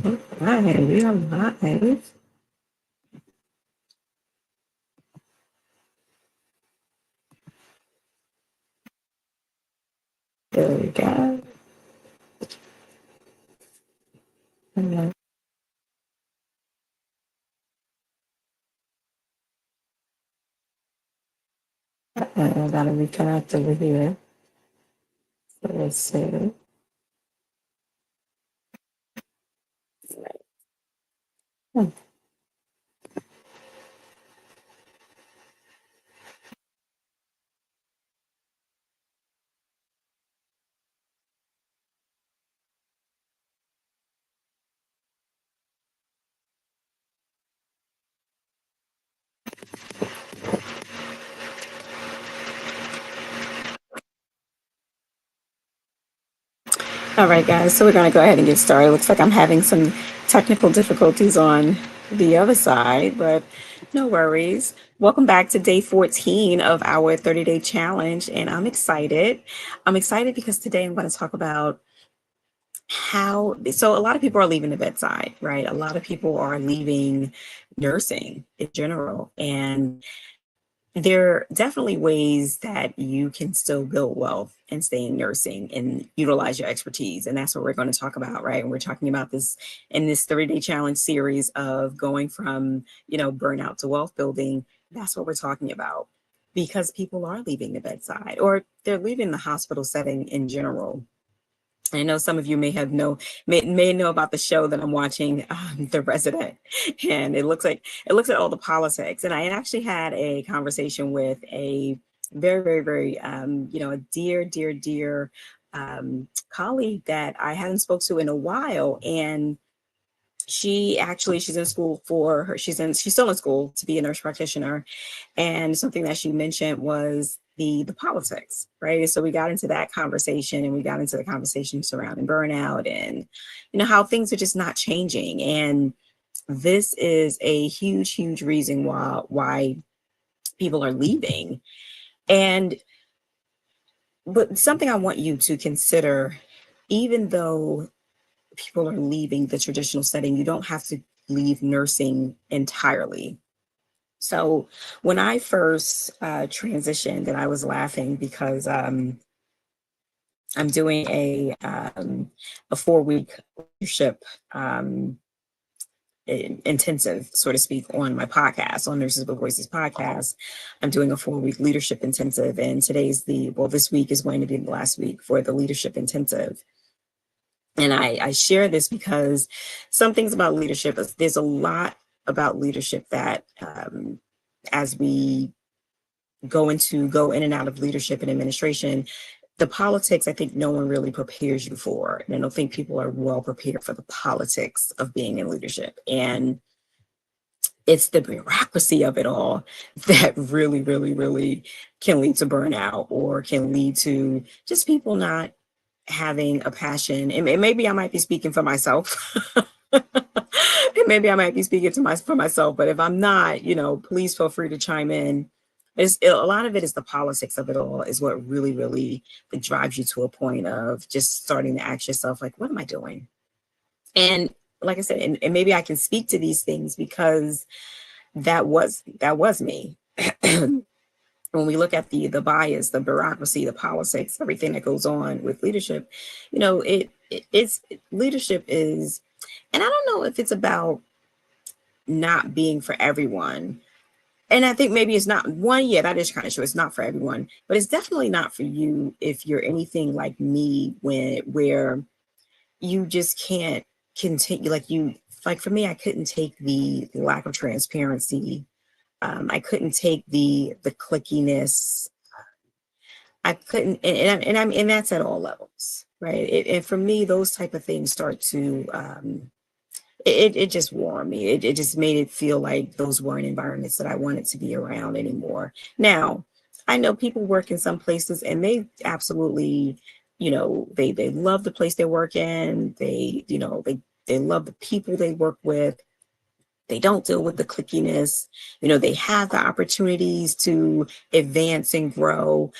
Right, we are live. There we go. And then, I gotta reconnect over here. So let's see. Hmm. All right, guys. So we're gonna go ahead and get started. Looks like I'm having some technical difficulties on the other side, but no worries. Welcome back to day 14 of our 30-day challenge, and I'm excited. I'm excited because today I'm going to talk about so a lot of people are leaving the bedside, right? A lot of people are leaving nursing in general, and there are definitely ways that you can still build wealth and stay in nursing and utilize your expertise. And that's what we're going to talk about, right? And we're talking about this in this 30-day challenge series of going from, burnout to wealth building. That's what we're talking about, because people are leaving the bedside, or they're leaving the hospital setting in general. I know some of you may know about the show that I'm watching, The Resident, and it looks at all the politics. And I actually had a conversation with a very, very, very, a dear colleague that I hadn't spoke to in a while, and she's in school for her. She's still in school to be a nurse practitioner, and something that she mentioned was the politics, right? So we got into that conversation, and we got into the conversation surrounding burnout, and how things are just not changing. And this is a huge reason why people are leaving. And but something I want you to consider, even though people are leaving the traditional setting, you don't have to leave nursing entirely. So when I first transitioned, and I was laughing because I'm doing a 4-week leadership intensive, so to speak, on my podcast, on Nurses with Voices podcast. I'm doing a 4-week leadership intensive, and this week is going to be the last week for the leadership intensive. And I share this because some things about leadership, there's a lot about leadership that as we go in and out of leadership and administration, the politics, I think no one really prepares you for. And I don't think people are well prepared for the politics of being in leadership. And it's the bureaucracy of it all that really can lead to burnout, or can lead to just people not having a passion. And maybe I might be speaking for myself. And maybe I might be speaking for myself, but if I'm not, please feel free to chime in. A lot of it is the politics of it all is what really drives you to a point of just starting to ask yourself, like, what am I doing? And like I said, and maybe I can speak to these things because that was me. When we look at the bias, the bureaucracy, the politics, everything that goes on with leadership, it's leadership is, and I don't know if it's about not being for everyone. And I think maybe it's not one. Yeah, that is kind of true. It's not for everyone, but it's definitely not for you if you're anything like me, where you just can't continue. Like for me, I couldn't take the lack of transparency. I couldn't take the clickiness. I couldn't, and that's at all levels, right? And for me, those type of things start to it just warmed me. It just made it feel like those weren't environments that I wanted to be around anymore. Now, I know people work in some places and they absolutely, they love the place they work in. They love the people they work with. They don't deal with the clickiness. They have the opportunities to advance and grow.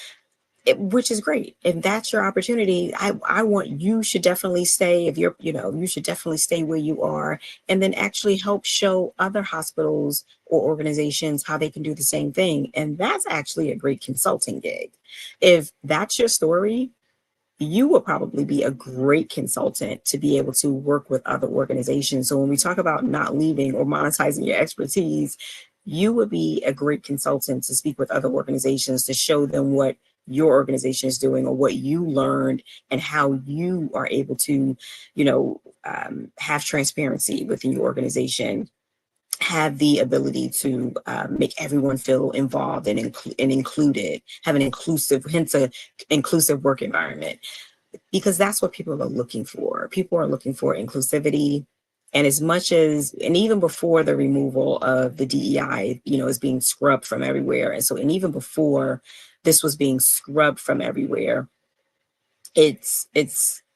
which is great. If that's your opportunity, I want, you should definitely stay. If you're, you should definitely stay where you are, and then actually help show other hospitals or organizations how they can do the same thing. And that's actually a great consulting gig. If that's your story, you will probably be a great consultant to be able to work with other organizations. So when we talk about not leaving or monetizing your expertise, you would be a great consultant to speak with other organizations to show them what your organization is doing or what you learned and how you are able to, have transparency within your organization, have the ability to make everyone feel involved and, and included, have an inclusive, hence a inclusive work environment, because that's what people are looking for. People are looking for inclusivity. And as much as, and even before the removal of the DEI, is being scrubbed from everywhere. And so, and even before this was being scrubbed from everywhere,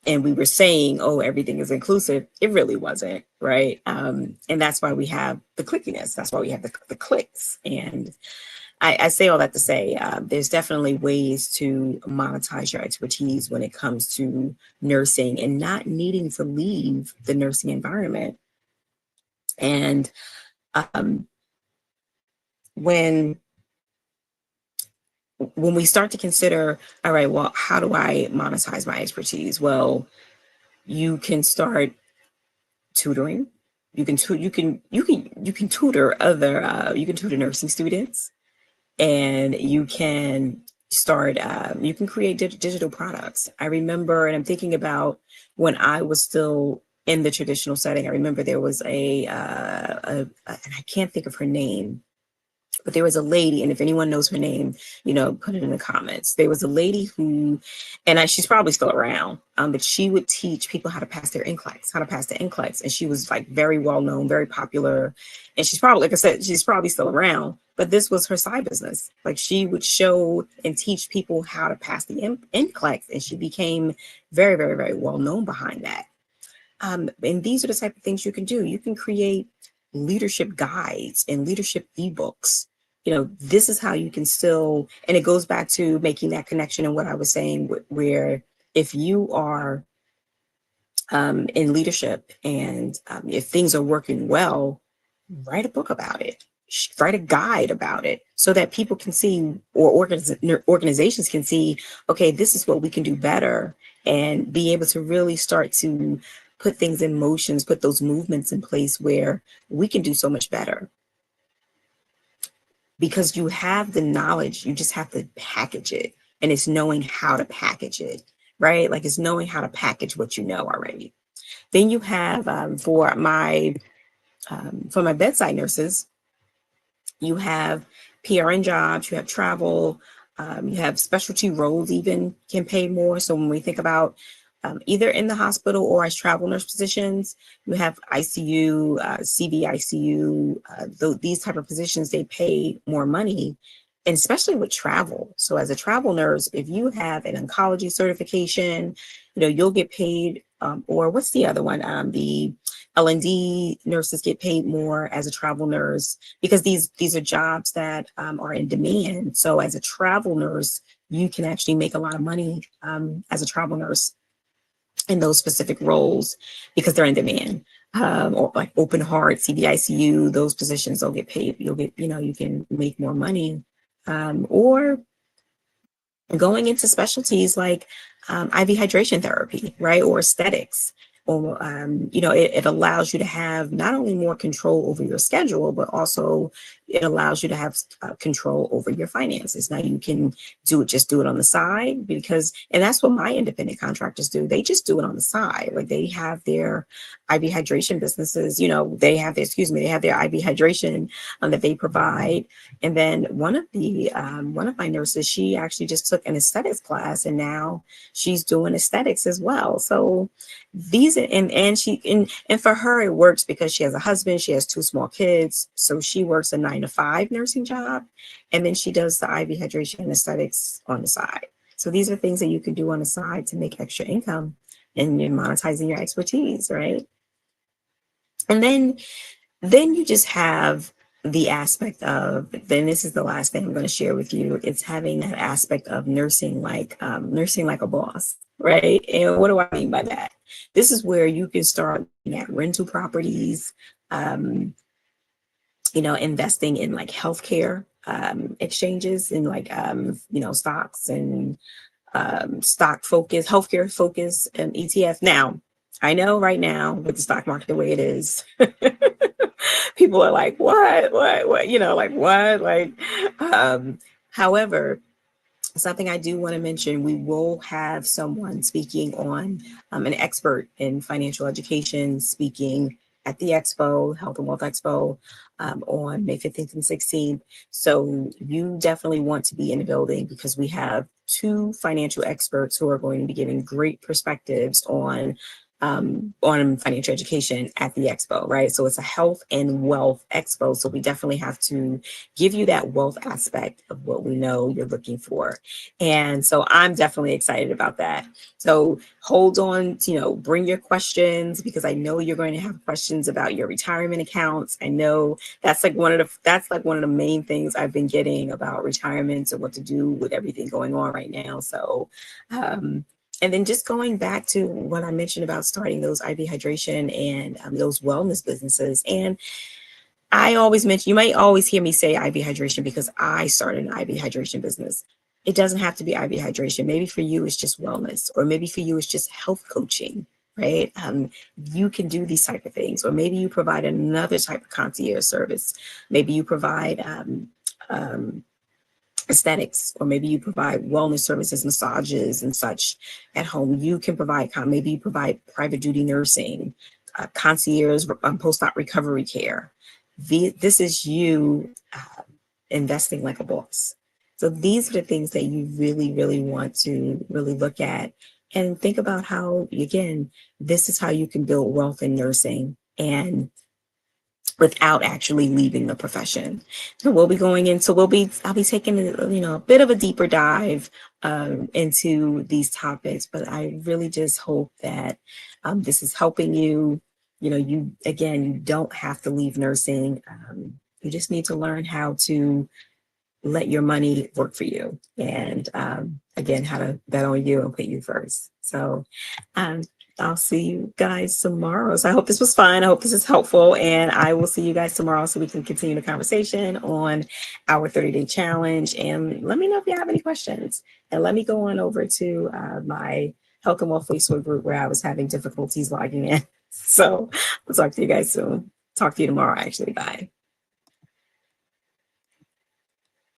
and we were saying, oh, everything is inclusive. It really wasn't, right? And that's why we have the clickiness. That's why we have the clicks. And I say all that to say, there's definitely ways to monetize your expertise when it comes to nursing and not needing to leave the nursing environment. And when we start to consider, all right, well, how do I monetize my expertise? Well, you can start tutoring. You can tutor other, you can tutor nursing students. And you can start, you can create digital products. I remember, and I'm thinking about when I was still in the traditional setting, I remember there was and I can't think of her name, but there was a lady, and if anyone knows her name, put it in the comments. There was a lady who, and she's probably still around, but she would teach people how to pass their NCLEX, how to pass the NCLEX. And she was like very well known, very popular. And she's probably, like I said, she's probably still around, but this was her side business. Like she would show and teach people how to pass the NCLEX, and she became very, very, very well known behind that. And these are the type of things you can do. You can create leadership guides and leadership ebooks. This is how you can still, and it goes back to making that connection and what I was saying, where if you are in leadership and if things are working well, write a book about it, write a guide about it, so that people can see, or organizations can see, okay, this is what we can do better, and be able to really start to put things in motions, put those movements in place where we can do so much better. Because you have the knowledge, you just have to package it. And it's knowing how to package it, right? Like it's knowing how to package what you know already. Then you have for my bedside nurses, you have PRN jobs, you have travel, you have specialty roles even can pay more. So when we think about either in the hospital or as travel nurse positions, you have ICU, CVICU, these type of positions, they pay more money, and especially with travel. So as a travel nurse, if you have an oncology certification, you'll get paid, or what's the other one? The L&D nurses get paid more as a travel nurse, because these are jobs that are in demand. So as a travel nurse, you can actually make a lot of money as a travel nurse in those specific roles, because they're in demand. Or like open heart, CVICU, those positions, they'll get paid. You'll get, you can make more money. Or going into specialties like IV hydration therapy, right? Or aesthetics. Or, it allows you to have not only more control over your schedule, but also it allows you to have control over your finances. Now you can just do it on the side, and that's what my independent contractors do. They just do it on the side. Like they have their IV hydration businesses, they have their IV hydration that they provide. And then one of my nurses, she actually just took an aesthetics class, and now she's doing aesthetics as well. So and for her it works because she has a husband, she has 2 small kids, so she works a 9-to-5 nursing job, and then she does the IV hydration and aesthetics on the side. So these are things that you can do on the side to make extra income, and you're monetizing your expertise, right? And then you just have the aspect of, then this is the last thing I'm going to share with you. It's having that aspect of nursing like a boss, right? And what do I mean by that? This is where you can start looking at rental properties, investing in like healthcare exchanges and like, stocks and stock focus, healthcare focus ETF. Now, I know right now with the stock market the way it is, people are like, what, like what? Like, however, something I do want to mention, we will have someone speaking on, an expert in financial education speaking at the expo, Health and Wealth Expo, on May 15th and 16th. So you definitely want to be in the building because we have two financial experts who are going to be giving great perspectives on financial education at the expo, right? So it's a health and wealth expo. So we definitely have to give you that wealth aspect of what we know you're looking for. And so I'm definitely excited about that. So hold on, bring your questions because I know you're going to have questions about your retirement accounts. I know that's like one of the main things I've been getting about retirement and what to do with everything going on right now. So, and then just going back to what I mentioned about starting those IV hydration and those wellness businesses. And I always mention, you might always hear me say IV hydration because I started an IV hydration business. It doesn't have to be IV hydration. Maybe for you, it's just wellness, or maybe for you, it's just health coaching, right? You can do these type of things, or maybe you provide another type of concierge service. Maybe you provide aesthetics, or maybe you provide wellness services, massages and such at home. You can provide, maybe you provide private duty nursing, concierge, post-op recovery care. This is you investing like a boss. So these are the things that you really, really want to really look at and think about how, again, this is how you can build wealth in nursing and without actually leaving the profession. So I'll be taking a bit of a deeper dive into these topics, but I really just hope that this is helping you. You don't have to leave nursing. You just need to learn how to let your money work for you, and again, how to bet on you and put you first. So I'll see you guys tomorrow. So I hope this was fun. I hope this is helpful, and I will see you guys tomorrow so we can continue the conversation on our 30-day challenge. And let me know if you have any questions, and let me go on over to my Health and Wealth Facebook group where I was having difficulties logging in. So I'll talk to you guys soon. Talk to you tomorrow, actually. Bye.